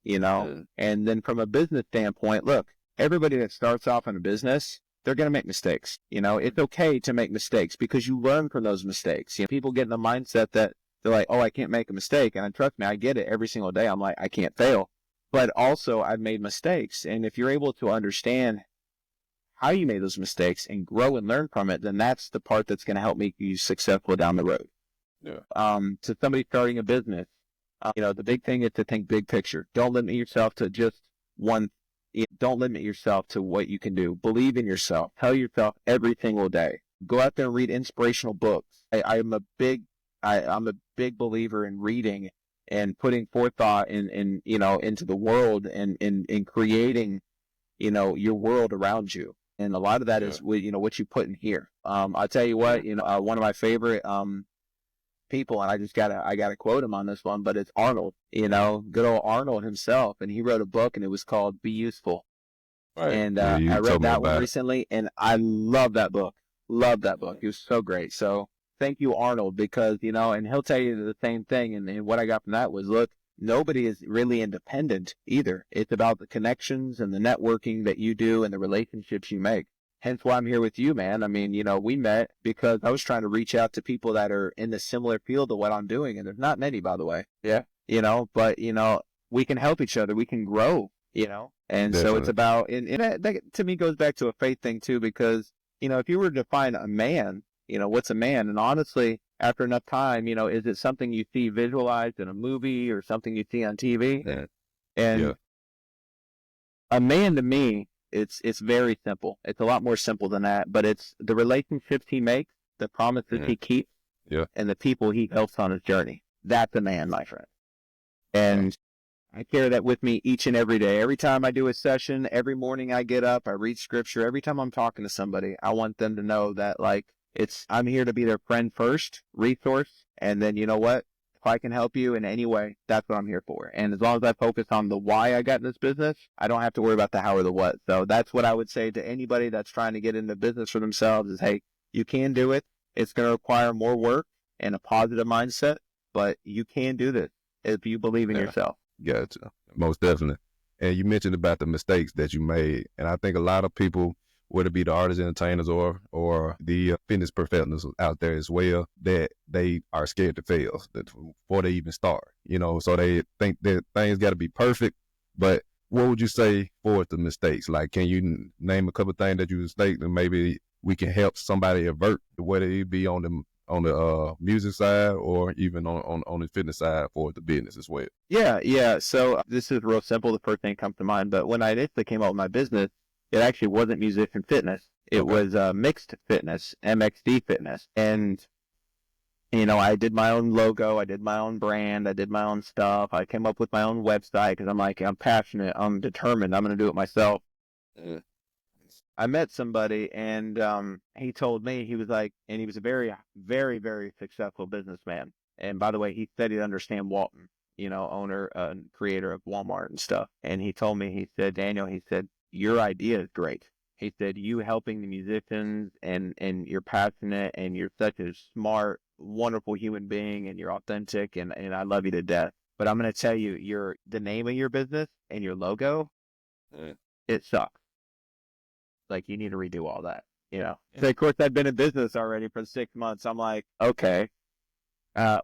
and then from a business standpoint, look, everybody that starts off in a business, they're going to make mistakes. It's okay to make mistakes because you learn from those mistakes. People get in the mindset that they're like, oh, I can't make a mistake. And trust me, I get it every single day. I'm like, I can't fail, but also I've made mistakes. And if you're able to understand how you made those mistakes and grow and learn from it, then that's the part that's going to help make you successful down the road. Yeah. To somebody starting a business, the big thing is to think big picture. Don't limit yourself to just one. Don't limit yourself to what you can do. Believe in yourself. Tell yourself every single day. Go out there and read inspirational books. I'm a big believer in reading and putting forethought into the world and in creating, your world around you. And a lot of that is what you put in here. I'll tell you what, one of my favorite people, and I gotta quote him on this one, but it's Arnold, good old Arnold himself. And he wrote a book, and it was called Be Useful. Right. And I read that one recently, and I love that book. Love that book. It was so great. So thank you, Arnold, because, and he'll tell you the same thing. And what I got from that was, look, nobody is really independent either. It's about the connections and the networking that you do and the relationships you make. Hence why I'm here with you, man. I mean, we met because I was trying to reach out to people that are in the similar field of what I'm doing. And there's not many, by the way. Yeah. But, we can help each other. We can grow, And definitely. So it's about, and that to me goes back to a faith thing too, because, if you were to define a man, what's a man? And honestly, after enough time, is it something you see visualized in a movie or something you see on TV? Yeah. And a man to me, it's very simple. It's a lot more simple than that, but it's the relationships he makes, the promises he keeps, and the people he helps on his journey. That's a man, my friend. And I carry that with me each and every day. Every time I do a session, every morning I get up, I read scripture. Every time I'm talking to somebody, I want them to know that, I'm here to be their friend first, resource, and then you know what? If I can help you in any way, that's what I'm here for. And as long as I focus on the why I got in this business, I don't have to worry about the how or the what. So that's what I would say to anybody that's trying to get into business for themselves is, hey, You can do it. It's going to require more work and a positive mindset, but you can do this if you believe in yourself. Gotcha. Most definitely. And you mentioned about the mistakes that you made. And I think a lot of people, whether it be the artists, entertainers, or the fitness professionals out there as well, that they are scared to fail before they even start. So they think that things got to be perfect. But what would you say for the mistakes? Like, can you name a couple of things that you mistake and maybe we can help somebody avert, whether it be on the music side or even on the fitness side for the business as well? Yeah. So this is real simple. The first thing that comes to mind, but when I initially came up with my business, it actually wasn't musician fitness. It was mixed fitness, MXD fitness. And, I did my own logo. I did my own brand. I did my own stuff. I came up with my own website because I'm passionate. I'm determined. I'm going to do it myself. I met somebody and he told me, he was like, and he was a very, very, very successful businessman. And by the way, he said he'd understand Walton, owner and creator of Walmart and stuff. And he told me, he said, Daniel, he said, your idea is great. He said, you helping the musicians and you're passionate and you're such a smart, wonderful human being and you're authentic and I love you to death. But I'm going to tell you, the name of your business and your logo, it sucks. Like, you need to redo all that, So, of course, I've been in business already for 6 months. I'm like, okay.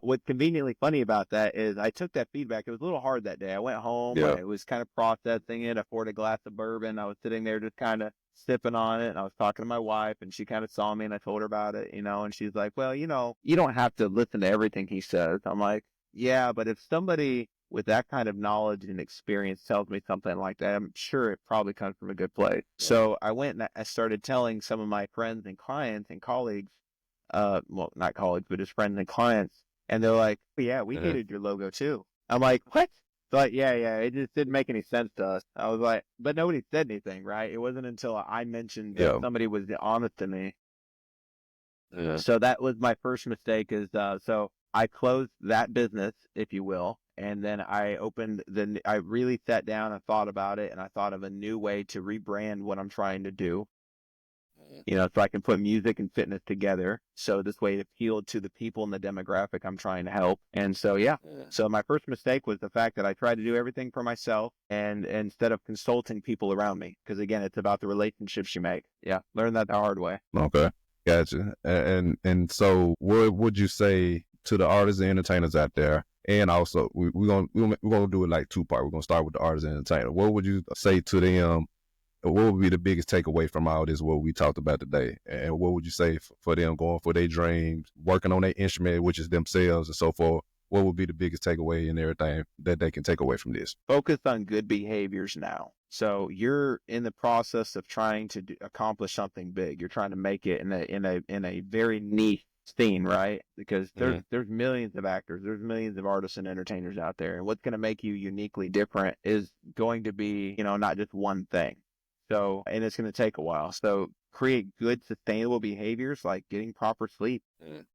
What's conveniently funny about that is I took that feedback. It was a little hard that day. I went home. Yeah. I was kind of processing it. I poured a glass of bourbon. I was sitting there just kind of sipping on it. And I was talking to my wife and she kind of saw me and I told her about it, and she's like, well, you don't have to listen to everything he says. I'm like, yeah, but if somebody with that kind of knowledge and experience tells me something like that, I'm sure it probably comes from a good place. Yeah. So I went and I started telling some of my friends and clients and colleagues, well, not colleagues, but just friends and clients. And they're like, yeah, we hated your logo too. I'm like, what? So like, yeah, it just didn't make any sense to us. I was like, but nobody said anything, right? It wasn't until I mentioned that somebody was honest to me. Yeah. So that was my first mistake so I closed that business, if you will. And then I I really sat down and thought about it. And I thought of a new way to rebrand what I'm trying to do. So I can put music and fitness together. So this way it appealed to the people in the demographic I'm trying to help. And so, So my first mistake was the fact that I tried to do everything for myself and instead of consulting people around me. Because again, it's about the relationships you make. Yeah. Learn that the hard way. Okay. Gotcha. And so what would you say to the artists and entertainers out there? And also we're gonna do it like two part. We're gonna start with the artists and entertainer. What would you say to them? What would be the biggest takeaway from all this, what we talked about today? And what would you say for them going for their dreams, working on their instrument, which is themselves and so forth? What would be the biggest takeaway and everything that they can take away from this? Focus on good behaviors now. So you're in the process of trying to accomplish something big. You're trying to make it in a very niche scene, right? Because there's millions of actors, there's millions of artists and entertainers out there. And what's going to make you uniquely different is going to be, not just one thing. So, and it's going to take a while. So create good, sustainable behaviors like getting proper sleep,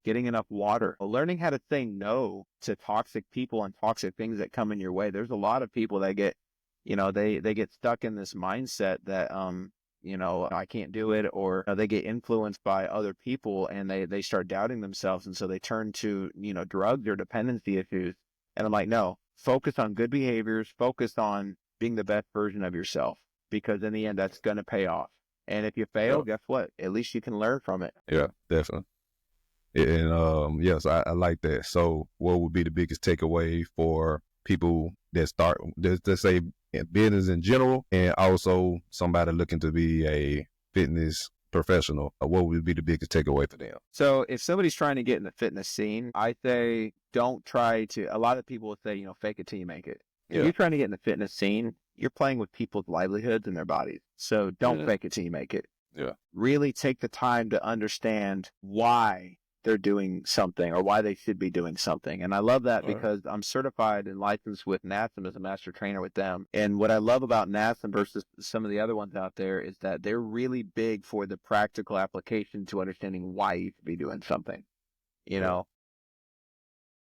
getting enough water, learning how to say no to toxic people and toxic things that come in your way. There's a lot of people that get, they get stuck in this mindset that, I can't do it, or they get influenced by other people and they start doubting themselves. And so they turn to, drugs or dependency issues. And I'm like, no, focus on good behaviors, focus on being the best version of yourself. Because in the end, that's going to pay off. And if you fail, guess what? At least you can learn from it. Yeah, definitely. And yes, I like that. So what would be the biggest takeaway for people that start, let's say, in business in general, and also somebody looking to be a fitness professional? What would be the biggest takeaway for them? So if somebody's trying to get in the fitness scene, I say don't try to, a lot of people will say, fake it till you make it. If you're trying to get in the fitness scene, you're playing with people's livelihoods and their bodies. So don't fake it till you make it. Yeah. Really take the time to understand why they're doing something or why they should be doing something. And I love that because I'm certified and licensed with NASM as a master trainer with them. And what I love about NASM versus some of the other ones out there is that they're really big for the practical application to understanding why you should be doing something,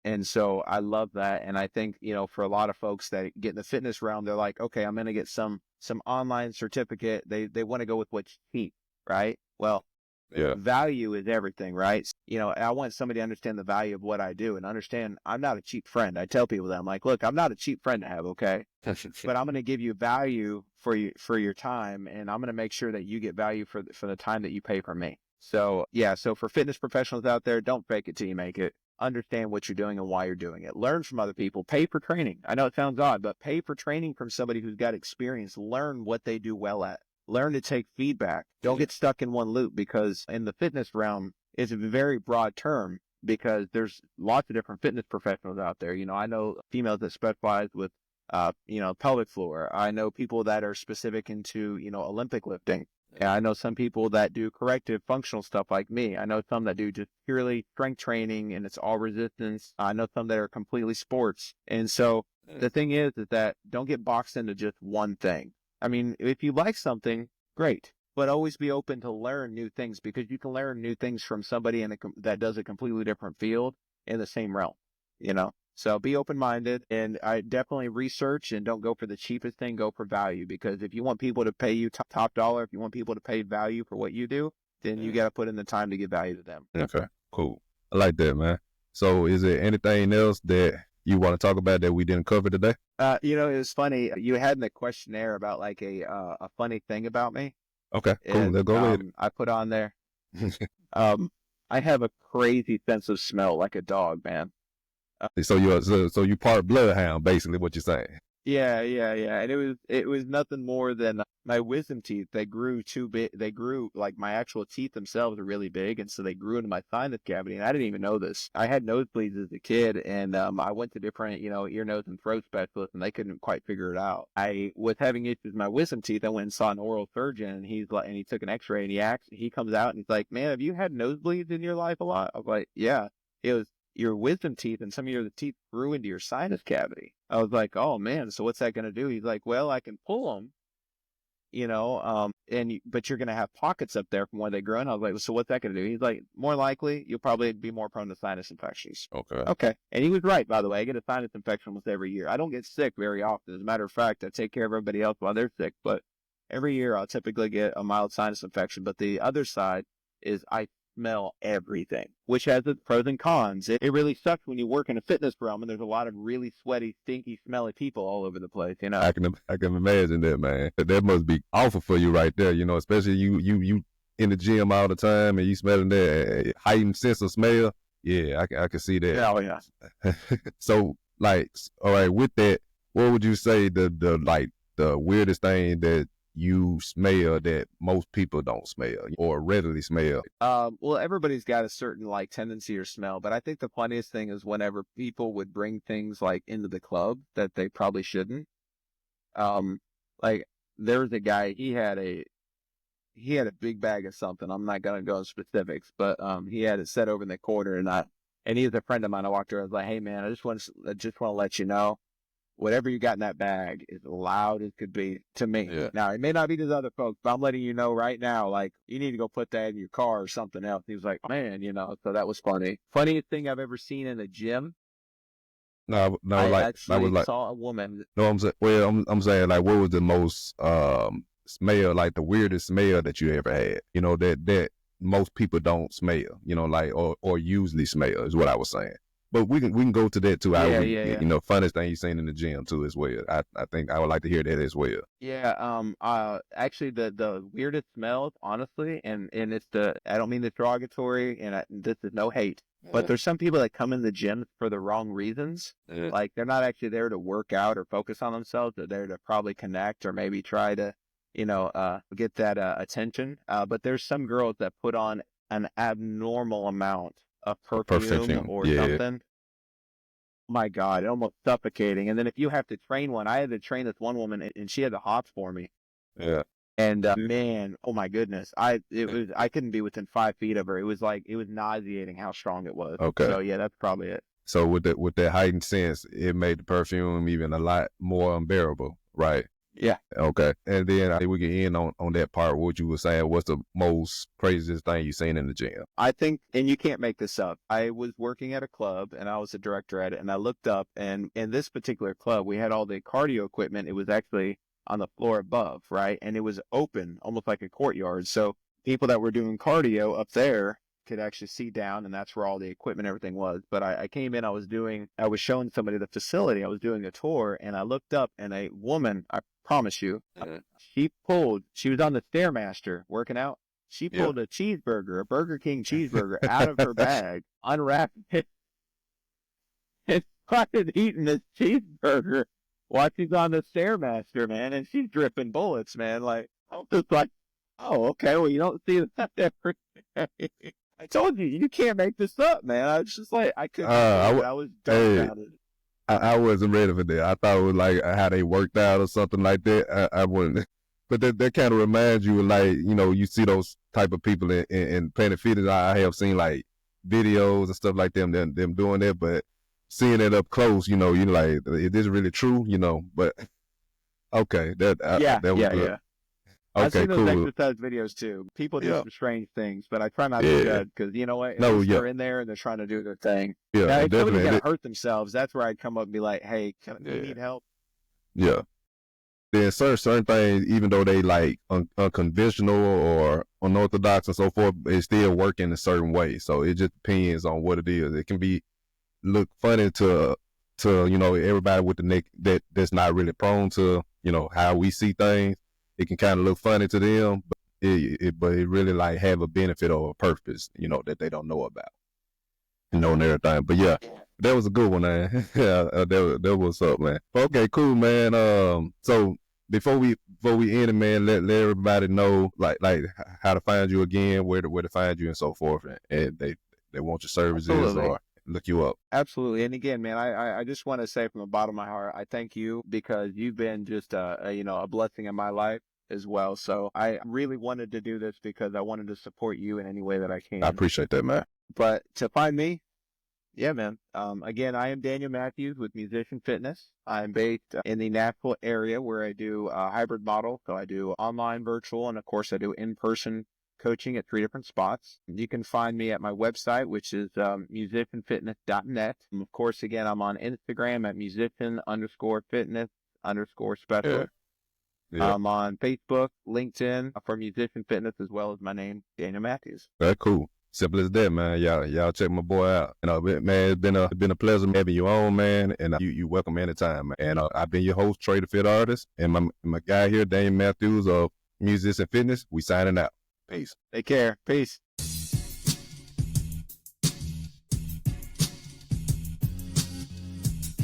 And so I love that. And I think, for a lot of folks that get in the fitness realm, they're like, okay, I'm going to get some online certificate. They want to go with what's cheap, right? Well, Yeah. Value is everything, right? You know, I want somebody to understand the value of what I do and understand I'm not a cheap friend. I tell people that. I'm like, look, I'm not a cheap friend to have, okay? But I'm going to give you value for your time, and I'm going to make sure that you get value for the time that you pay for me. So, yeah, so for fitness professionals out there, don't fake it till you make it. Understand what you're doing and why you're doing it. Learn from other people. Pay for training. I know it sounds odd, but pay for training from somebody who's got experience. Learn what they do well at. Learn to take feedback. Don't get stuck in one loop, because in the fitness realm, it's a very broad term because there's lots of different fitness professionals out there. You know, I know females that specialize with, you know, pelvic floor. I know people that are specific into, you know, Olympic lifting. Yeah, I know some people that do corrective functional stuff like me. I know some that do just purely strength training and it's all resistance. I know some that are completely sports. And so the thing is that don't get boxed into just one thing. I mean, if you like something, great, but always be open to learn new things, because you can learn new things from somebody that does a completely different field in the same realm, you know? So be open-minded, and I definitely research, and don't go for the cheapest thing, go for value, because if you want people to pay you top dollar, if you want people to pay value for what you do, then you got to put in the time to give value to them. Okay, cool. I like that, man. So is there anything else that you want to talk about that we didn't cover today? You know, it was funny. You had in the questionnaire about like a funny thing about me. Okay, cool. And, Let's go with it. I put on there, I have a crazy sense of smell, like a dog, man. So you part bloodhound, basically what you're saying. Yeah. And it was nothing more than my wisdom teeth. They grew too big. They grew, like, my actual teeth themselves are really big. And so they grew into my sinus cavity. And I didn't even know this. I had nosebleeds as a kid, and I went to different, you know, ear, nose, and throat specialists, and they couldn't quite figure it out. I was having issues with my wisdom teeth. I went and saw an oral surgeon, and he took an x-ray, and he comes out and he's like, man, have you had nosebleeds in your life a lot? I was like, yeah. It was your wisdom teeth, and some of your teeth grew into your sinus cavity. I was like, oh man, so what's that going to do? He's like, well, I can pull them, you know, but you're going to have pockets up there from where they grow. And I was like, so what's that going to do? He's like, more likely, you'll probably be more prone to sinus infections. Okay. And he was right, by the way. I get a sinus infection almost every year. I don't get sick very often. As a matter of fact, I take care of everybody else while they're sick, but every year I'll typically get a mild sinus infection. But the other side is I smell everything, which has its pros and cons. It really sucks when you work in a fitness realm and there's a lot of really sweaty, stinky, smelly people all over the place, you know? I can imagine that, man. That must be awful for you right there, you know, especially you in the gym all the time and you smelling that heightened sense of smell. Yeah, I can see that. Oh, yeah. So, like, all right, with that, what would you say the weirdest thing that you smell that most people don't smell or readily smell? Well, everybody's got a certain like tendency or smell, but I think the funniest thing is whenever people would bring things like into the club that they probably shouldn't. Like there was a guy, he had a big bag of something. I'm not gonna go into specifics, but he had it set over in the corner, and he was a friend of mine. I walked over, I was like, hey man, I just want to let you know, whatever you got in that bag is loud as could be to me. Yeah. Now, it may not be to the other folks, but I'm letting you know right now, like, you need to go put that in your car or something else. He was like, man, you know, so that was funny. Funniest thing I've ever seen in a gym. I Saw a woman. No, I'm saying, like, what was the most smell, like the weirdest smell that you ever had? You know, that most people don't smell, you know, like, or usually smell is what I was saying. But we can go to that too. Yeah. You know, funnest thing you've seen in the gym too as well. I think I would like to hear that as well. Yeah. Actually, the weirdest smells, honestly, and it's I don't mean the derogatory, and this is no hate, but there's some people that come in the gym for the wrong reasons. Yeah. Like they're not actually there to work out or focus on themselves. They're there to probably connect or maybe try to, you know, get that attention. But there's some girls that put on an abnormal amount of perfume or something. My God, almost suffocating. And then if you have to train one, I had to train this one woman, and she had the hops for me. Yeah. And man, oh my goodness, I couldn't be within 5 feet of her. It was nauseating how strong it was. Okay. So yeah, that's probably it. So with that heightened sense, it made the perfume even a lot more unbearable, right? Yeah. Okay. And then I think we can end on that part. What you were saying, what's the most craziest thing you've seen in the gym? I think, and you can't make this up, I was working at a club and I was a director at it, and I looked up, and in this particular club, we had all the cardio equipment. It was actually on the floor above, right? And it was open, almost like a courtyard. So people that were doing cardio up there could actually see down, and that's where all the equipment and everything was. But I came in, I was showing somebody the facility. I was doing a tour, and I looked up, and a woman, I promise you, she was on the Stairmaster working out. She pulled a cheeseburger, a Burger King cheeseburger out of her bag, unwrapped it, and started eating this cheeseburger while she's on the Stairmaster, man, and she's dripping bullets, man. Like, I'm just like, oh, okay, well, you don't see that every day. I told you, you can't make this up, man. I was just like, I couldn't. I was dumbfounded. I wasn't ready for that. I thought it was like how they worked out or something like that. I wouldn't. But that kind of reminds you of, like, you know, you see those type of people in Planet Fitness. I have seen like videos and stuff like them doing that, but seeing it up close, you know, you're like, is this really true? You know, but okay, that was good. Yeah. Okay, I've seen those cool. exercise videos too. People do some strange things, but I try not to judge because, you know what? They're in there and they're trying to do their thing. Yeah, now, if somebody's definitely. going to hurt themselves, that's where I'd come up and be like, hey, do you need help? Yeah. Then certain things, even though they like unconventional or unorthodox and so forth, it still work in a certain way. So it just depends on what it is. It can look funny to you know, everybody with the neck that's not really prone to, you know, how we see things. It can kind of look funny to them, but it really like have a benefit or a purpose, you know, that they don't know about, you know, and everything. But yeah, that was a good one, man. Yeah, that was up, man. Okay, cool, man. So before we end it, man, let everybody know like how to find you again, where to find you and so forth, and they want your services. Absolutely. Or look you up. Absolutely. And again, man, I just want to say from the bottom of my heart, I thank you because you've been just a blessing in my life as well. So I really wanted to do this because I wanted to support you in any way that I can. I appreciate that, man. But to find me, yeah, man. Again, I am Daniel Matthews with Musician Fitness. I'm based in the Nashville area where I do a hybrid model. So I do online, virtual, and of course I do in-person coaching at 3 different spots. You can find me at my website, which is musicianfitness.net. And of course, again, I'm on Instagram at musician_fitness_special. Yeah. I'm on Facebook, LinkedIn for Musician Fitness, as well as my name, Daniel Matthews. That's cool. Simple as that, man. Y'all check my boy out. You know, man, it's been a pleasure having you on, man. And you welcome anytime, man. And I've been your host, Trea Da Fit Artist, and my guy here, Daniel Matthews of Musician Fitness. We signing out. Peace. Take care. Peace.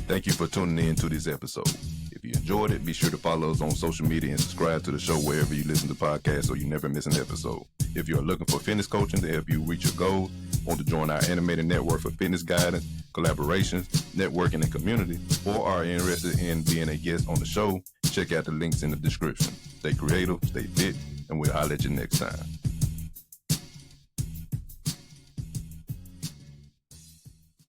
Thank you for tuning in to this episode. If you enjoyed it, be sure to follow us on social media and subscribe to the show wherever you listen to podcasts so you never miss an episode. If you're looking for fitness coaching to help you reach your goals, want to join our animated network for fitness guidance, collaborations, networking, and community, or are interested in being a guest on the show, check out the links in the description. Stay creative, stay fit, and we'll holler at you next time.